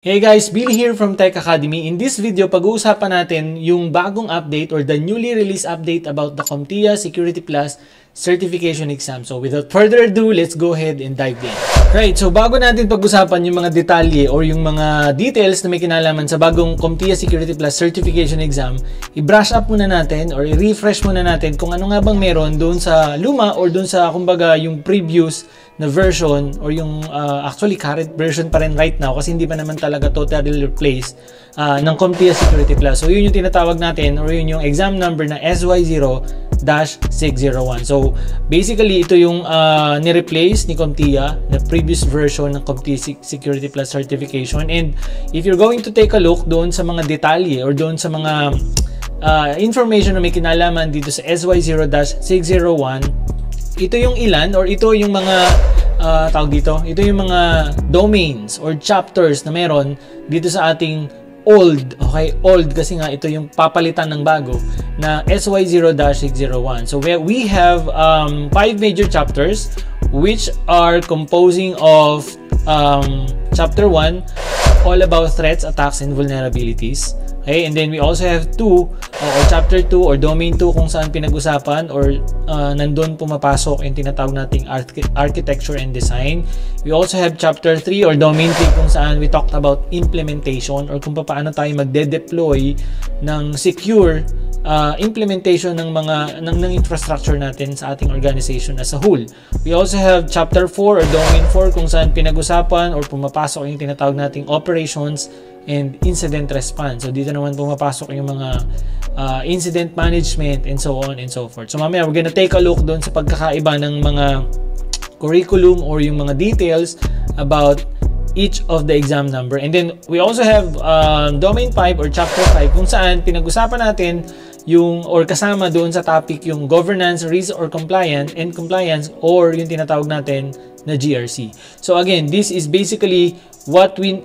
Hey guys, Billy here from Tech Academy. In this video, pag-uusapan natin yung bagong update or the newly released update about the CompTIA Security Plus certification exam. So without further ado, let's go ahead and dive in. Right, so bago natin pag-usapan yung mga detalye or yung mga details na may kinalaman sa bagong CompTIA Security Plus certification exam, i-brush up muna natin or i-refresh muna natin kung ano nga bang meron doon sa luma or doon sa kumbaga yung previous na version or yung actually current version pa rin right now kasi hindi pa naman talaga totally replaced ng CompTIA Security Plus. So yun yung tinatawag natin or yun yung exam number na SY0-601. So basically ito yung ni-replace ni CompTIA na previous version ng CompTIA Security Plus certification. And if you're going to take a look doon sa mga detalye or doon sa mga information na may kinalaman dito sa SY0-601, ito yung ilan or ito yung mga tawag dito, ito yung mga domains or chapters na meron dito sa ating old, okay, old kasi nga ito yung papalitan ng bago na SY0-601. So we have 5 major chapters which are composing of chapter 1, all about threats, attacks, and vulnerabilities. Okay, and then we also have 2 or chapter 2 or domain 2 kung saan pinag-usapan or nandun pumapasok yung tinatawag nating architecture and design. We also have chapter 3 or domain 3 kung saan we talked about implementation or kung paano tayo magde-deploy ng secure implementation ng ng infrastructure natin sa ating organization as a whole. We also have chapter 4 or domain 4 kung saan pinag-usapan or pumapasok yung tinatawag nating operations and incident response. So dito naman pumapasok yung mga incident management and so on and so forth. So mamaya we're gonna take a look doon sa pagkakaiba ng mga curriculum or yung mga details about each of the exam number. And then we also have domain 5 or chapter 5 kung saan pinag-usapan natin yung or kasama doon sa topic yung governance, risk or compliance or yung tinatawag natin na GRC. So again, this is basically what we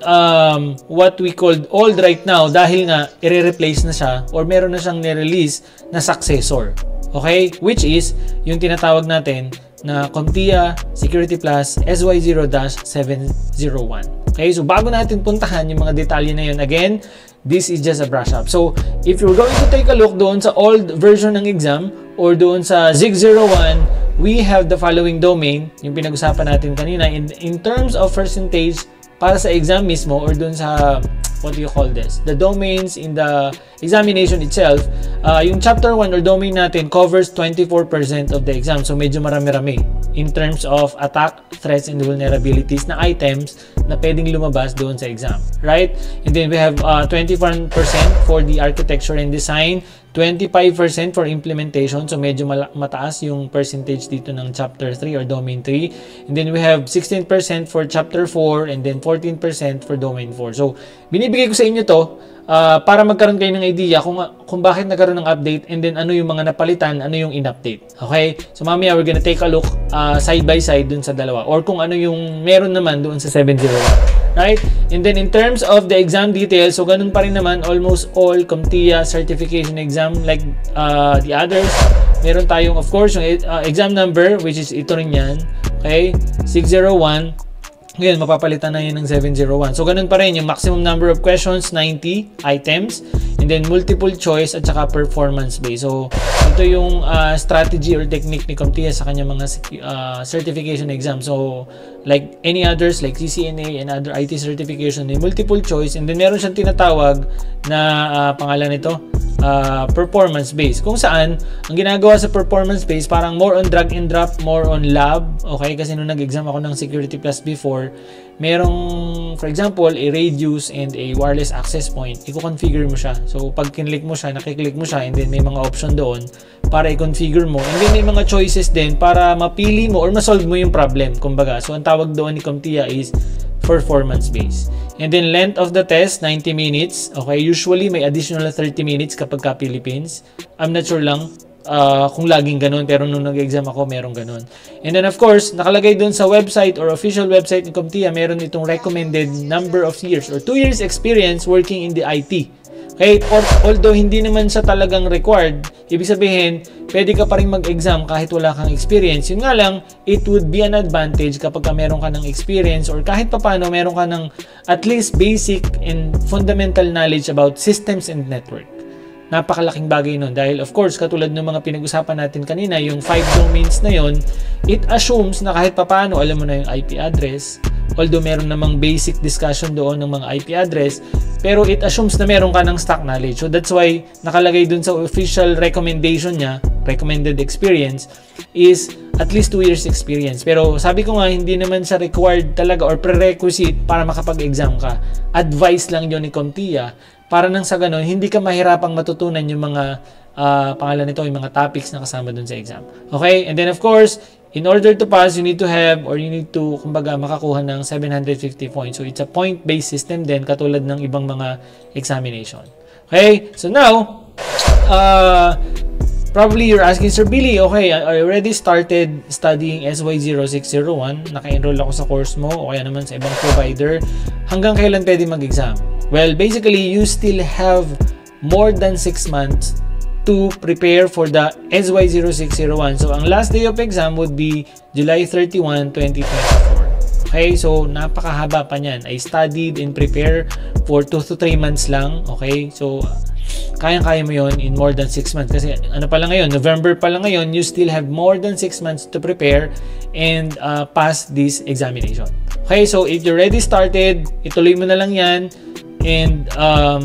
called old right now dahil nga i-replace na siya or meron na siyang ni-release na successor. Okay? Which is yung tinatawag natin na CompTIA Security Plus SY0-701. Okay? So bago natin puntahan yung mga detalye na yun, again, this is just a brush up. So if you're going to take a look doon sa old version ng exam or doon sa 601, we have the following domain, yung pinag-usapan natin kanina. In terms of percentage, para sa exam mismo or dun sa, what do you call this? The domains in the examination itself, yung chapter 1 or domain natin covers 24% of the exam. So medyo marami-rami in terms of attack, threats, and vulnerabilities na items na pwedeng lumabas doon sa exam. Right? And then we have 21% for the architecture and design, 25% for implementation. So medyo mataas yung percentage dito ng chapter 3 or domain 3. And then we have 16% for chapter 4 and then 14% for domain 4. So binibigay ko sa inyo to para magkaroon kayo ng idea kung bakit nagkaroon ng update and then ano yung mga napalitan, ano yung in-update. Okay? So mamaya we're gonna take a look side by side dun sa dalawa or kung ano yung meron naman doon sa 701. Right? And then in terms of the exam details, so ganun pa rin naman almost all CompTIA certification exam like the others. Meron tayong of course yung exam number which is ito rin yan. Okay? 601. Ngayon, mapapalitan na yun ng 701. So, ganun pa rin. Yung maximum number of questions, 90 items. And then, multiple choice at saka performance-based. So, ito yung strategy or technique ni CompTIA sa kanya mga certification exam. So, like any others, like CCNA and other IT certification, may multiple choice. And then, meron siyang tinatawag na pangalan nito, performance-based. Kung saan, ang ginagawa sa performance-based, parang more on drag and drop, more on lab. Okay? Kasi nung nag-exam ako ng Security Plus before, merong, for example, a radius and a wireless access point. I-configure mo siya. So, pag kinlik mo siya, nakiklik mo siya, and then may mga option doon para i-configure mo. And then may mga choices din para mapili mo or ma-solve mo yung problem. Kumbaga, so ang tawag doon ni CompTIA is performance-based. And then length of the test, 90 minutes. Okay, usually may additional 30 minutes kapag ka Philippines. I'm not sure lang kung laging ganun, pero nung nag-exam ako, meron ganun. And then of course, nakalagay dun sa website or official website ni CompTIA, meron itong recommended number of years or 2 years experience working in the IT. Okay? Although hindi naman siya talagang required, ibig sabihin, pwede ka pa rin mag-exam kahit wala kang experience. Yun nga lang, it would be an advantage kapag meron ka ng experience or kahit paano meron ka ng at least basic and fundamental knowledge about systems and network. Napakalaking bagay nun dahil of course, katulad ng mga pinag-usapan natin kanina, yung 5 domains na yon, it assumes na kahit paano alam mo na yung IP address. Although meron namang basic discussion doon ng mga IP address, pero it assumes na meron ka ng stock knowledge. So that's why nakalagay dun sa official recommendation niya, recommended experience, is at least 2 years experience. Pero sabi ko nga, hindi naman siya required talaga or prerequisite para makapag-exam ka. Advice lang yun ni CompTIA para nang sa ganun, hindi ka mahirapang matutunan yung mga pangalan nito, yung mga topics na kasama dun sa exam. Okay? And then of course, in order to pass, you need to have or you need to, kumbaga, makakuha ng 750 points. So, it's a point-based system din, katulad ng ibang mga examination. Okay? So, now, probably you're asking, Sir Billy, okay, I already started studying SY0601. Naka-enroll ako sa course mo o kaya naman sa ibang provider. Hanggang kailan pwede mag-exam? Well, basically, you still have more than 6 months to prepare for the SY0601. So, ang last day of exam would be July 31, 2024. Okay? So, napakahaba pa niyan. I studied and prepared for 2 to 3 months lang. Okay? So, kayang-kaya mo yun in more than 6 months. Kasi, ano pa lang ngayon? November pa lang ngayon, you still have more than 6 months to prepare and pass this examination. Okay? So, if you already started, ituloy mo na lang yan. And,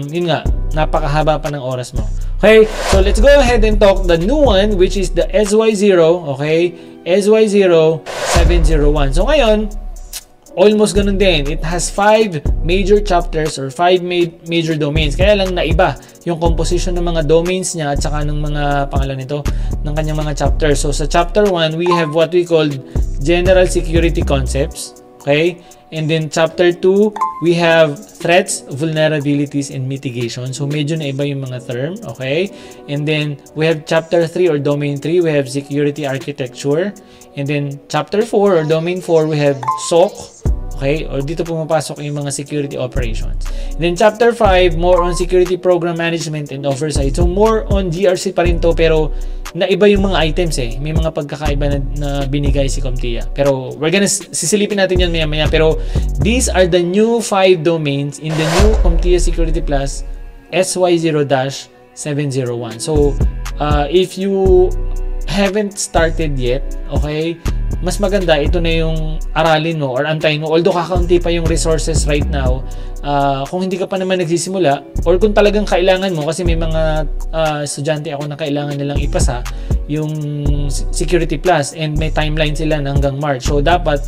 yun nga, napakahaba pa ng oras mo. Okay, so let's go ahead and talk the new one, which is the SY0, okay? SY0701. So ngayon, almost ganun din. It has 5 major chapters or 5 major domains. Kaya lang naiba yung composition ng mga domains niya at saka ng mga pangalan nito, ng kanyang mga chapters. So sa chapter 1, we have what we call general security concepts, okay? And then chapter 2, we have threats, vulnerabilities, and mitigation. So medyo na iba yung mga term, okay? And then we have chapter 3 or domain 3, we have security architecture. And then chapter 4 or domain 4, we have SOC, okay? Or dito pumapasok yung mga security operations. And then chapter 5, more on security program management and oversight. So more on GRC pa rin to, pero naiba yung mga items eh. May mga pagkakaiba na binigay si CompTIA. Pero we're gonna sisilipin natin yan maya-maya. Pero these are the new 5 domains in the new CompTIA Security Plus SY0-701. So, if you haven't started yet, okay, mas maganda ito na yung aralin mo or antayin mo. Although kakaunti pa yung resources right now, kung hindi ka pa naman nagsisimula or kung talagang kailangan mo, kasi may mga estudyante ako na kailangan nilang ipasa yung Security Plus and may timeline sila hanggang March. So dapat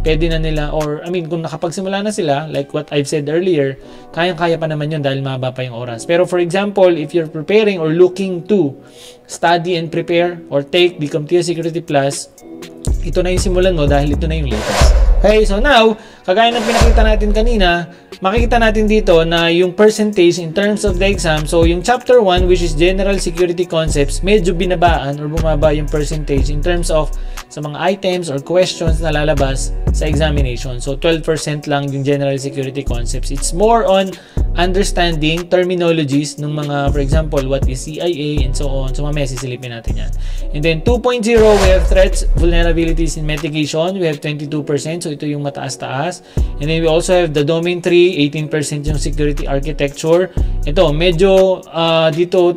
pwede na nila, or I mean kung nakapagsimula na sila, like what I've said earlier, kayang-kaya pa naman yun dahil mahaba pa yung oras. Pero for example, if you're preparing or looking to study and prepare or take the CompTIA Security Plus, ito na yung simulan mo dahil ito na yung latest. Okay, so now, kagaya ng pinakita natin kanina, makikita natin dito na yung percentage in terms of the exam. So, yung chapter 1, which is general security concepts, medyo binabaan or bumaba yung percentage in terms of sa mga items or questions na lalabas sa examination. So, 12% lang yung general security concepts. It's more on understanding terminologies ng mga, for example, what is CIA and so on. So, mamaya sisilipin natin yan. And then, 2.0, we have threats, vulnerabilities, and mitigation. We have 22%. So, ito yung mataas-taas. And then, we also have the domain 3, 18% yung security architecture. Ito, medyo dito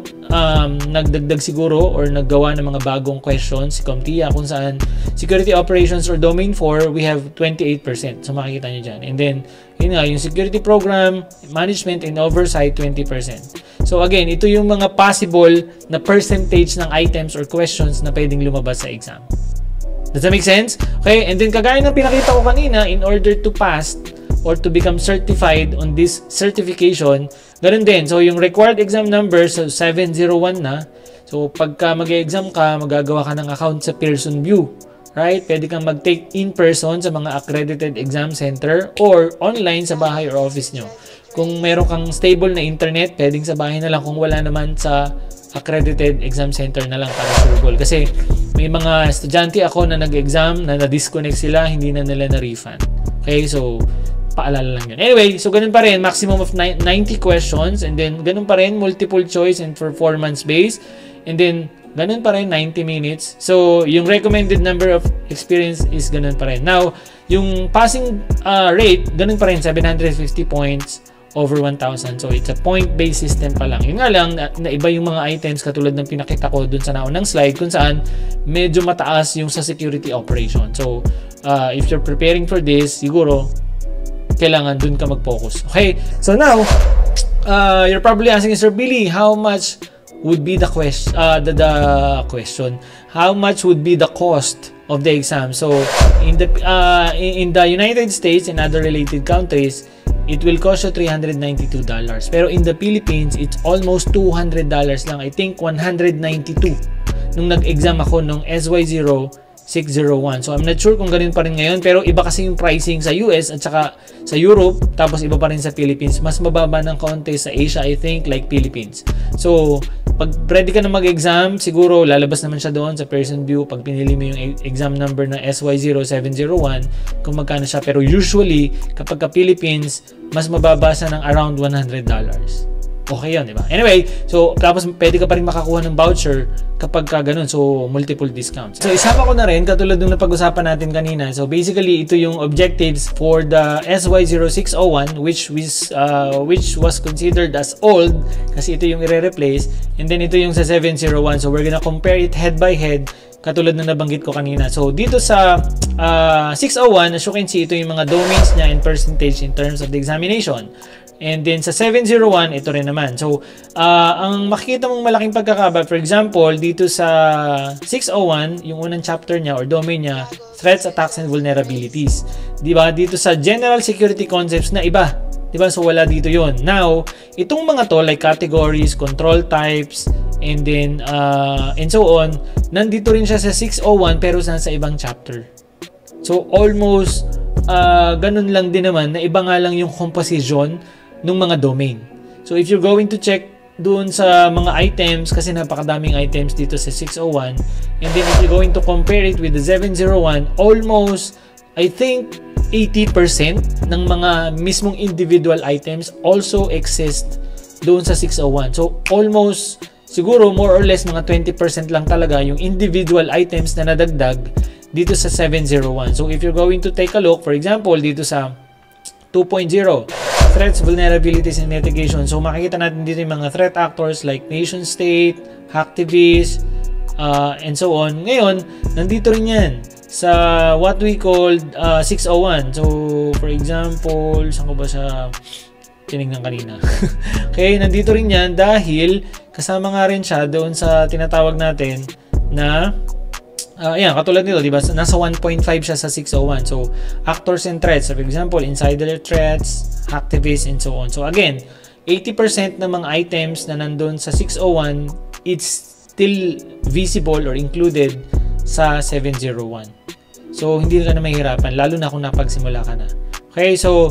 nagdagdag siguro or naggawa ng mga bagong questions si CompTIA kung saan security operations or domain 4, we have 28%. So, makikita nyo dyan. And then, yun nga, yung security program, management, and oversight, 20%. So, again, ito yung mga possible na percentage ng items or questions na pwedeng lumabas sa exam. Does that make sense? Okay, and then kagaya ng pinakita ko kanina, in order to pass or to become certified on this certification, ganun din. So, yung required exam number, so 701 na. So, pagka mag-exam ka, magagawa ka ng account sa Pearson VUE. Right? Pwede kang mag-take in person sa mga accredited exam center or online sa bahay or office nyo. Kung meron kang stable na internet, pwedeng sa bahay na lang. Kung wala naman, sa accredited exam center na lang para sureball. Kasi may mga estudyante ako na nag-exam na na-disconnect sila, hindi na nila na-refund. Okay, so paalala lang yun. Anyway, so ganun pa rin, maximum of 90 questions, and then ganun pa rin, multiple choice and performance based, and then ganun pa rin, 90 minutes. So, yung recommended number of experience is ganun pa rin. Now, yung passing rate, ganun pa rin, 750 points over 1,000. So, it's a point-based system pa lang. Yun nga lang, na iba yung mga items katulad ng pinakita ko dun sa naunang slide kung saan medyo mataas yung sa security operation. So, if you're preparing for this, siguro, kailangan dun ka mag-focus. Okay? So, now, you're probably asking, Sir Billy, how much would be the question? How much would be the cost of the exam? So, in the United States and other related countries, it will cost you $392. Pero in the Philippines, it's almost $200 lang. I think 192 nung nag-exam ako nung SY0601. So, I'm not sure kung ganun pa rin ngayon. Pero iba kasi yung pricing sa US at saka sa Europe. Tapos iba pa rin sa Philippines. Mas mababa ng kaunti sa Asia, I think, like Philippines. So, pag ready ka na mag-exam, siguro lalabas naman siya doon sa Pearson VUE pag pinili mo yung exam number na SY0701 kung magkano siya. Pero usually, kapag ka Philippines, mas mababa siya ng around $100. Okay yun, diba? Anyway, so tapos pwede ka pa rin makakuha ng voucher kapag ka ganun. So, multiple discounts. So, isama ko na rin, katulad nung napag-usapan natin kanina. So, basically, ito yung objectives for the SY0601 which was considered as old kasi ito yung i-replace. And then, ito yung sa 701. So, we're gonna compare it head by head katulad na nabanggit ko kanina. So, dito sa 601, as you can see, ito yung mga domains niya and percentage in terms of the examination. And then sa 701, ito rin naman. So, ang makikita mong malaking pagkakaba, for example, dito sa 601, yung unang chapter niya or domain niya, Threats, Attacks, and Vulnerabilities. Diba? Dito sa General Security Concepts na iba. Diba? So, wala dito yon. Now, itong mga to, like categories, control types, and then, and so on, nandito rin siya sa 601 pero nasa ibang chapter. So, almost, ganun lang din naman, na iba nga lang yung composition ng mga domain. So, if you're going to check doon sa mga items, kasi napakadaming items dito sa 601, and then if you're going to compare it with the 701, almost, I think, 80% ng mga mismong individual items also exist doon sa 601. So, almost, siguro, more or less, mga 20% lang talaga yung individual items na nadagdag dito sa 701. So, if you're going to take a look, for example, dito sa 2.0, Threats, Vulnerabilities, and Mitigation. So, makikita natin dito yung mga threat actors like nation state, hacktivists, and so on. Ngayon, nandito rin yan sa what we call 601. So, for example, saan ko ba sa tinignan kanina? Okay, nandito rin yan dahil kasama nga rin siya doon sa tinatawag natin na ayan, katulad nito, diba? Nasa 1.5 siya sa 601. So, actors and threats. So, for example, insider threats, hacktivists, and so on. So, again, 80% ng mga items na nandun sa 601, it's still visible or included sa 701. So, hindi ka na mahirapan, lalo na kung napagsimula ka na. Okay, so,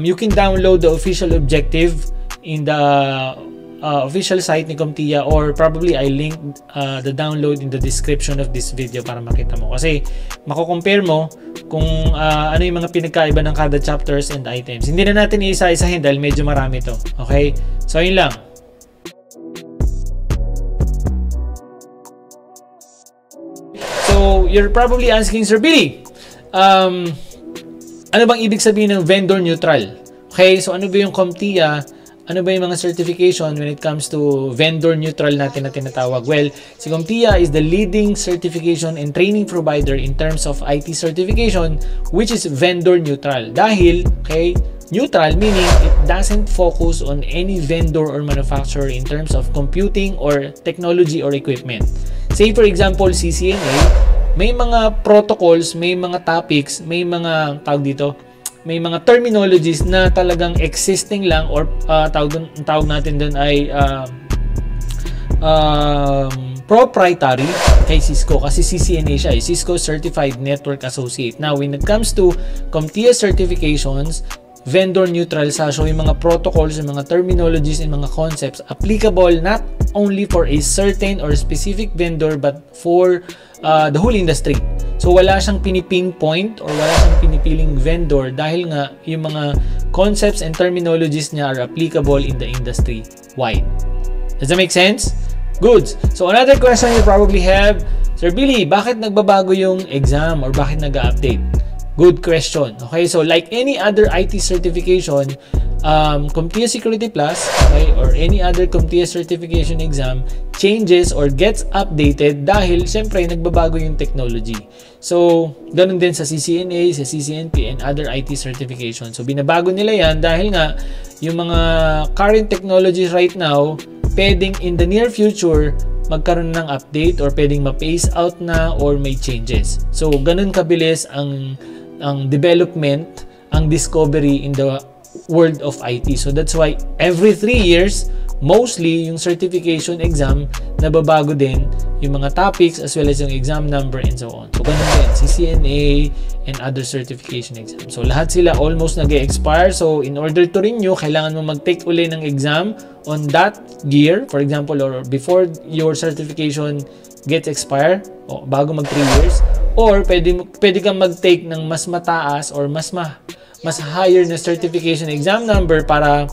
you can download the official objective in the official site ni CompTIA, or probably I link the download in the description of this video para makita mo. Kasi mako-compare mo kung ano yung mga pinagkaiba ng kada chapters and items. Hindi na natin iisa-isahin dahil medyo marami to. Okay? So, yun lang. So, you're probably asking, Sir Billy, ano bang ibig sabihin ng vendor neutral? Okay? So, ano ba yung CompTIA? Ano ba yung mga certification when it comes to vendor neutral natin na tinatawag? Well, si CompTIA is the leading certification and training provider in terms of IT certification, which is vendor neutral. Dahil, okay, neutral meaning it doesn't focus on any vendor or manufacturer in terms of computing or technology or equipment. Say for example, CCNA, may mga protocols, may mga topics, may mga tawag dito, may mga terminologies na talagang existing lang, or tawag natin doon ay proprietary kay Cisco, kasi CCNA siya, Cisco Certified Network Associate. Now, when it comes to CompTIA certifications, vendor neutral sa, so yung mga protocols, yung mga terminologies, and mga concepts applicable not only for a certain or specific vendor but for the whole industry. So wala siyang pinipinpoint or wala siyang pinipiling vendor dahil nga yung mga concepts and terminologies niya are applicable in the industry wide. Does that make sense? Good. So another question you probably have, Sir Billy, bakit nagbabago yung exam or bakit nag-update? Good question. Okay, so like any other IT certification, CompTIA Security Plus, okay, or any other CompTIA certification exam changes or gets updated dahil syempre nagbabago yung technology. So, ganun din sa CCNA, sa CCNP, and other IT certification. So, binabago nila yan dahil nga yung mga current technologies right now, pwedeng in the near future magkaroon ng update or pwedeng ma-phase out na or may changes. So, ganun kabilis ang development, ang discovery in the world of IT. So that's why every 3 years, mostly yung certification exam, nababago din yung mga topics as well as yung exam number and so on. So ganun din, CCNA and other certification exams. So lahat sila almost nag-expire. So in order to renew, kailangan mo mag-take uli ng exam on that year, for example, or before your certification gets expire, o bago mag 3 years, or pwede kang mag-take ng mas mataas or mas higher na certification exam number para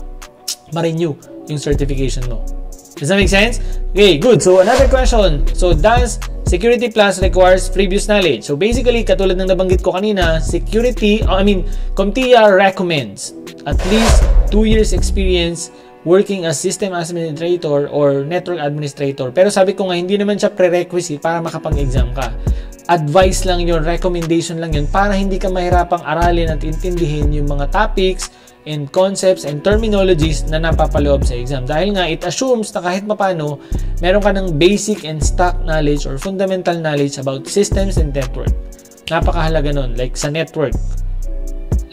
ma-renew yung certification mo. Does that make sense? Okay, good. So another question. So does Security Plus requires previous knowledge? So basically, katulad ng nabanggit ko kanina, CompTIA recommends at least 2 years experience working as system administrator or network administrator. Pero sabi ko nga, hindi naman siya prerequisite para makapag-exam ka. Advice lang yun, recommendation lang yun para hindi ka mahirapang aralin at intindihin yung mga topics and concepts and terminologies na napapaloob sa exam. Dahil nga, it assumes na kahit mapano, meron ka ng basic and stock knowledge or fundamental knowledge about systems and network. Napakahalaga nun, like sa network.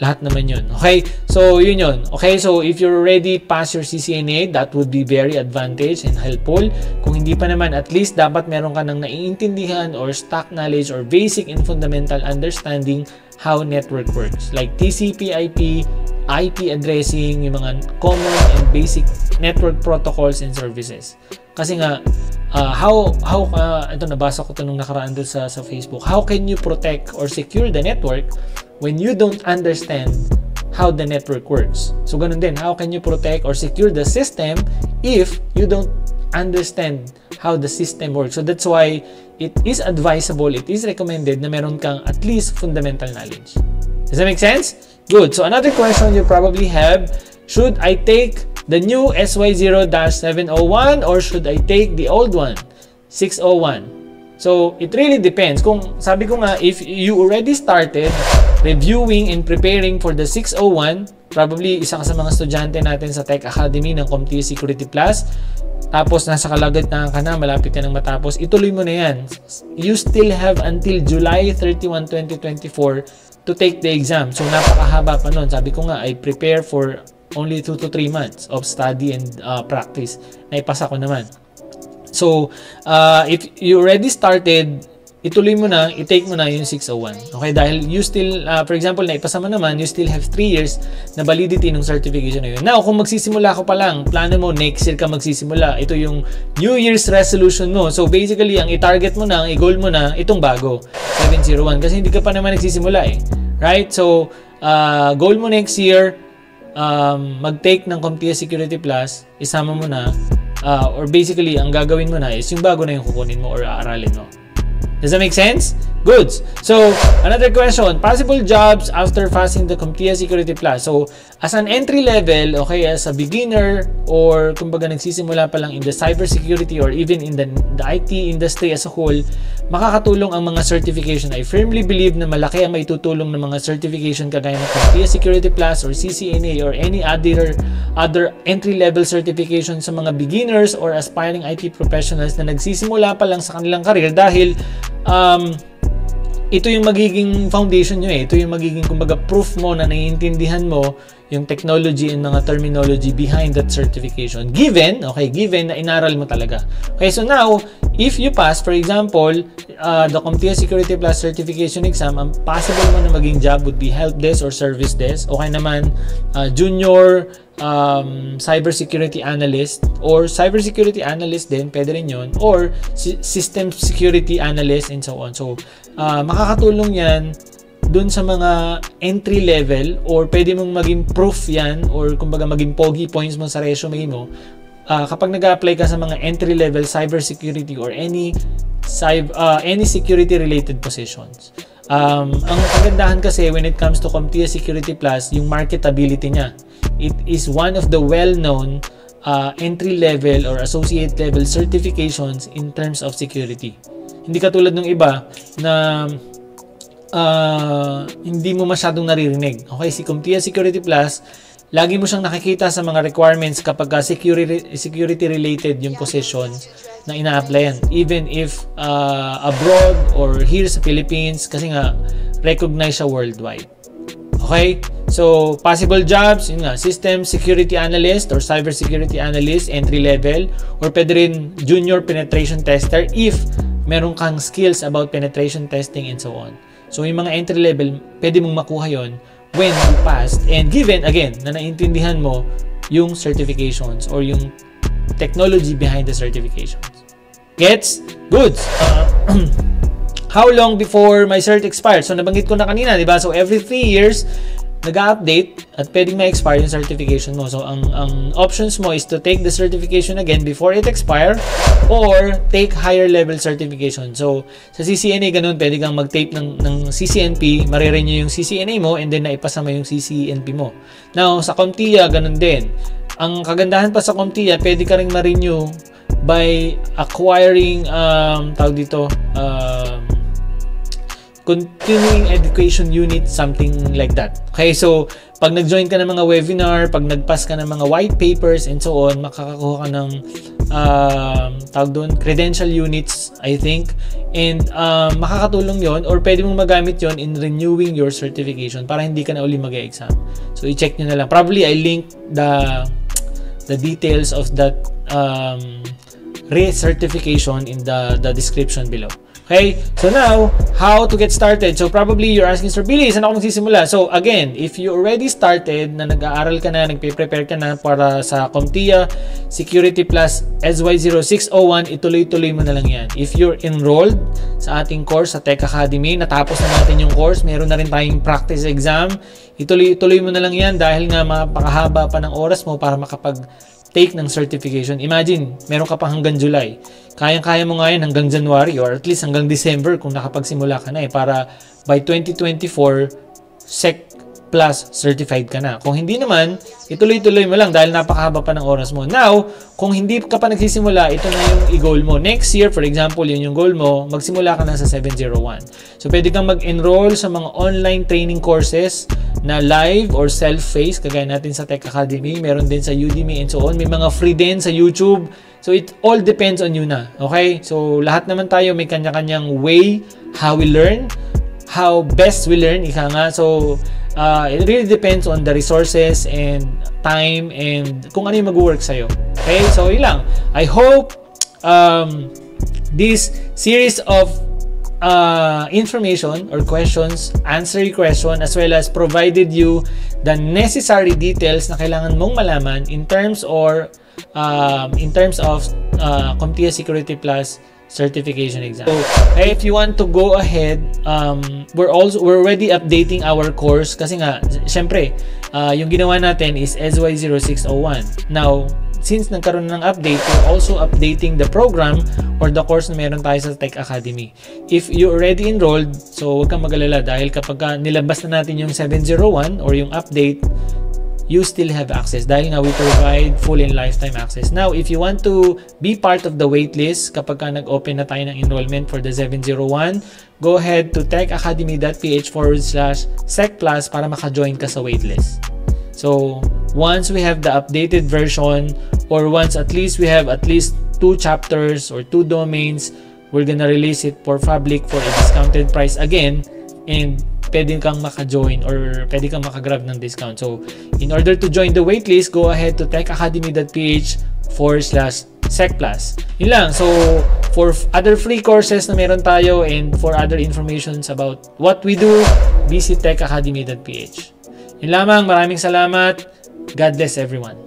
Lahat naman yun. Okay? So, yun yun. Okay? So, if you're already past your CCNA, that would be very advantage and helpful. Kung hindi pa naman, at least dapat meron ka ng naiintindihan or stock knowledge or basic and fundamental understanding how network works. Like TCP, IP, IP addressing, yung mga common and basic network protocols and services. Kasi nga, ito nabasa ko ito nung nakaraan doon sa Facebook. How can you protect or secure the network when you don't understand how the network works? So, ganun din. How can you protect or secure the system if you don't understand how the system works? So, that's why it is advisable, it is recommended na meron kang at least fundamental knowledge. Does that make sense? Good. So, another question you probably have, should I take the new SY0-701 or should I take the old one, 601? So, it really depends. Kung sabi ko nga, if you already started reviewing and preparing for the 601, probably isa ka sa mga estudyante natin sa Tech Academy ng CompTIA Security Plus, tapos nasa kalagitnaan ka na, malapit ka nang matapos, ituloy mo na yan. You still have until July 31, 2024 to take the exam. So, napakahaba pa nun. Sabi ko nga, I prepare for only 2 to 3 months of study and practice. Naipasa ko naman. So, if you already started, ituloy mo na, i-take mo na yung 601. Okay? Dahil you still, for example, naipasa mo naman, you still have 3 years na validity ng certification na yun. Now, kung magsisimula ko pa lang, plano mo, next year ka magsisimula. Ito yung New Year's resolution mo. So, basically, ang i-target mo na, ang i-goal mo na, itong bago, 701. Kasi hindi ka pa naman nagsisimula eh. Right? So, goal mo next year, mag-take ng CompTIA Security Plus, isama mo na, or basically, ang gagawin mo na is yung bago na yung kukunin mo or aaralin mo. Does that make sense? Good. So, another question. Possible jobs after passing the CompTIA Security Plus. So, as an entry level, okay, as a beginner or kumbaga nagsisimula pa lang in the cybersecurity or even in the IT industry as a whole, makakatulong ang mga certification. I firmly believe na malaki ang maitutulong ng mga certification kagaya ng CompTIA Security Plus or CCNA or any other entry-level certification sa mga beginners or aspiring IT professionals na nagsisimula pa lang sa kanilang career dahil ito yung magiging foundation nyo eh. Ito yung magiging kumbaga proof mo na naiintindihan mo yung technology and mga terminology behind that certification. Given na inaral mo talaga. Okay, so now, if you pass, for example, the CompTIA Security Plus certification exam, ang possible mo na maging job would be help desk or service desk. Okay naman, junior cybersecurity analyst or cybersecurity analyst din, pwede rin yun, or system security analyst and so on. So, makakatulong yan dun sa mga entry level, or pwede mong maging proof yan, or kumbaga maging pogi points mo sa resume mo kapag nag-apply ka sa mga entry level cybersecurity or any security related positions. Ang kagandahan kasi when it comes to CompTIA Security Plus, yung marketability niya. It is one of the well-known entry level or associate level certifications in terms of security. Hindi katulad ng iba na hindi mo masyadong naririnig. Okay, si CompTIA Security Plus, lagi mo siyang nakikita sa mga requirements kapag security related yung position na ina-applyan. Even if abroad or here sa Philippines, kasi nga recognized siya worldwide. Okay? So, possible jobs, yun nga, system security analyst or cyber security analyst, entry level, or pwede rin junior penetration tester if meron kang skills about penetration testing and so on. So, yung mga entry level, pwede mong makuha yon when you passed, and given, again, na naintindihan mo yung certifications or yung technology behind the certifications. Gets? Good. How long before my cert expires? So, nabanggit ko na kanina, di ba? So, every 3 years, nag-update at pwedeng ma-expire yung certification mo. So, ang options mo is to take the certification again before it expire or take higher level certification. So, sa CCNA, ganun, pwede kang mag-take ng CCNP, marirenew yung CCNA mo, and then naipasa mo yung CCNP mo. Now, sa CompTIA, ganun din. Ang kagandahan pa sa CompTIA, pwede ka rin ma-renew by acquiring, tawag dito, continuing education unit, something like that. Okay, so pag nag-join ka ng mga webinar, pag nag-pass ka ng mga white papers and so on, makakakuha ka ng tawag doon, credential units, I think, and makakatulong yon, or pwede mong magamit yon in renewing your certification para hindi ka na uli mag-exam. So i-check nyo na lang. Probably I link the details of that recertification in the description below. Okay, so now, how to get started? So probably you're asking, Sir Billy, saan ako magsisimula? So again, if you already started, na nag-aaral ka na, nagpe-prepare ka na para sa CompTIA Security Plus SY0601, ituloy-tuloy mo na lang yan. If you're enrolled sa ating course sa Tech Academy, natapos na natin yung course, meron na rin tayong practice exam, ituloy-tuloy mo na lang yan dahil nga mapakahaba pa ng oras mo para makapag-take ng certification. Imagine, meron ka pa hanggang July. Kayang-kaya mo nga yan hanggang January or at least hanggang December kung nakapagsimula ka na para by 2024 SEC Plus certified ka na. Kung hindi naman, ituloy-tuloy mo lang dahil napakahaba pa ng oras mo. Now, kung hindi ka pa nagsisimula, ito na yung i-goal mo. Next year, for example, yun yung goal mo, magsimula ka na sa 701. So, pwede kang mag-enroll sa mga online training courses na live or self-paced, kagaya natin sa Tech Academy. Meron din sa Udemy and so on. May mga free din sa YouTube. So, it all depends on you na. Okay? So, lahat naman tayo may kanya-kanyang way how we learn, how best we learn, ika nga. So, it really depends on the resources and time and kung ano yung mag-work sa'yo. Okay? So, yun lang. I hope this series of information or questions, answer your question, as well as provided you the necessary details na kailangan mong malaman in terms of CompTIA Security Plus certification exam. So, if you want to go ahead, we're already updating our course kasi nga, syempre, yung ginawa natin is SY0601. Now, since nagkaroon ng update, we're also updating the program or the course na meron tayo sa Tech Academy. If you already enrolled, so huwag kang mag-alala dahil kapag nilabas na natin yung 701 or yung update, you still have access dahil nga we provide full and lifetime access. Now, if you want to be part of the waitlist kapag ka nag-open na tayo ng enrollment for the 701, go ahead to techacademy.ph/SecPlus para maka-join ka sa waitlist. So, once we have the updated version or once at least we have at least 2 chapters or 2 domains, we're gonna release it for public for a discounted price again, and pwede kang maka-join or pwede kang maka-grab ng discount. So, in order to join the waitlist, go ahead to techacademy.ph/SecPlus. Yun lang. So, for other free courses na meron tayo and for other informations about what we do, visit techacademy.ph. Yun lamang. Maraming salamat. God bless everyone.